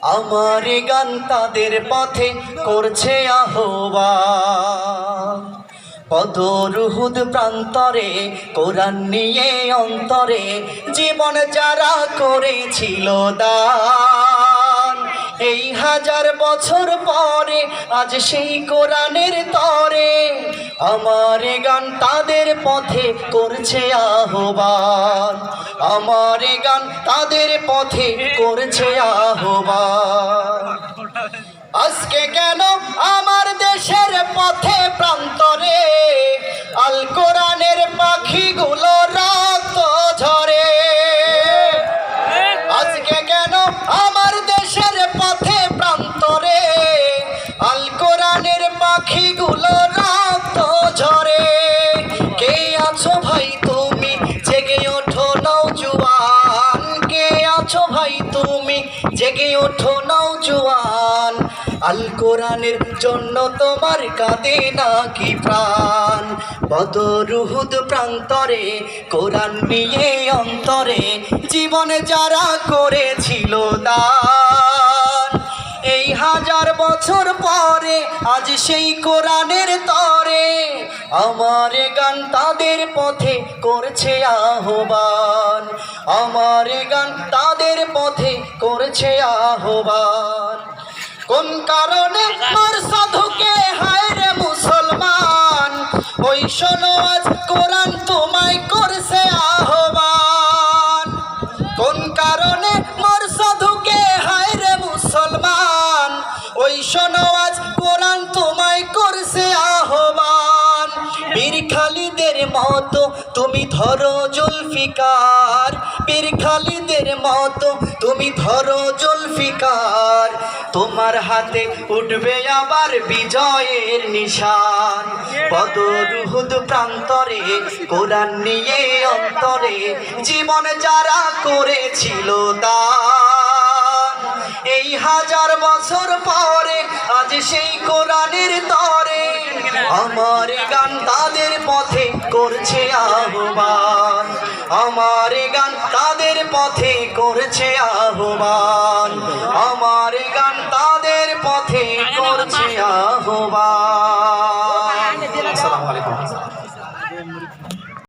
আমার গান তাদের পথে করছে আহ্বান। পদরুহুদ প্রান্তরে কোরআন নিয়ে অন্তরে জীবন যারা করেছিল দান, এই 1000 বছর পরে আজ সেই কোরআনের তরে আমার গান তাদের পথে করছে আহ্বান। আমার গান তাদের পথে করছে আহ্বান। আজকে কেন আমার দেশের পথে প্রান্তরে আল কোরআনের পাখিগুলো রক্ত ঝরে? আজকে কেন আমার দেশের পথে প্রান্তরে আল কোরআনের পাখিগুলো রক্ত ঝরে? কে আছো ভাই তুমি জেগে ওঠো নওজোয়ান, কে আছো ভাই তুমি জেগে ওঠো নওজোয়ান। আল কোরআনের জন্য তোমার কাঁদে নাকি প্রাণ? বদরুহুদ প্রান্তরে কোরআন নিয়ে অন্তরে জীবনে যারা করেছিল দান, এই 1000 বছর পরে আজ সেই কোরআনের তরে আমার গান তাদের পথে করছে আহ্বান। আমার গান তাদের পথে করছে আহ্বান। কোন কারণে মোর সাধুকে হায় রে মুসলমান, ওই শোনো আজ কোরআন তোমায় করছে আহ্বান। কোন কারণে মোর সাধুকে হায় রে মুসলমান, ওই শোনো আজ কোরআন তোমায় করছে আহ্বান। বীর খালিদের মতো তুমি ধরো জুলফিকার, বীর খালিদের মতো তুমি ধরো জুলফিকার, তোমার হাতে উঠবে আবার বিজয়ের নিশান। বদরুহুদ প্রান্তরে কোরআন নিয়ে অন্তরে জীবন যারা করেছিল দান, এই 1000 বছর পরে আজ সেই কোরআনের তরে আমার গান তাদের পথে করছে আহ্বান। আমার গান তাদের পথে করছে আহ্বান। আমার গান তাদের পথে করছে আহ্বান।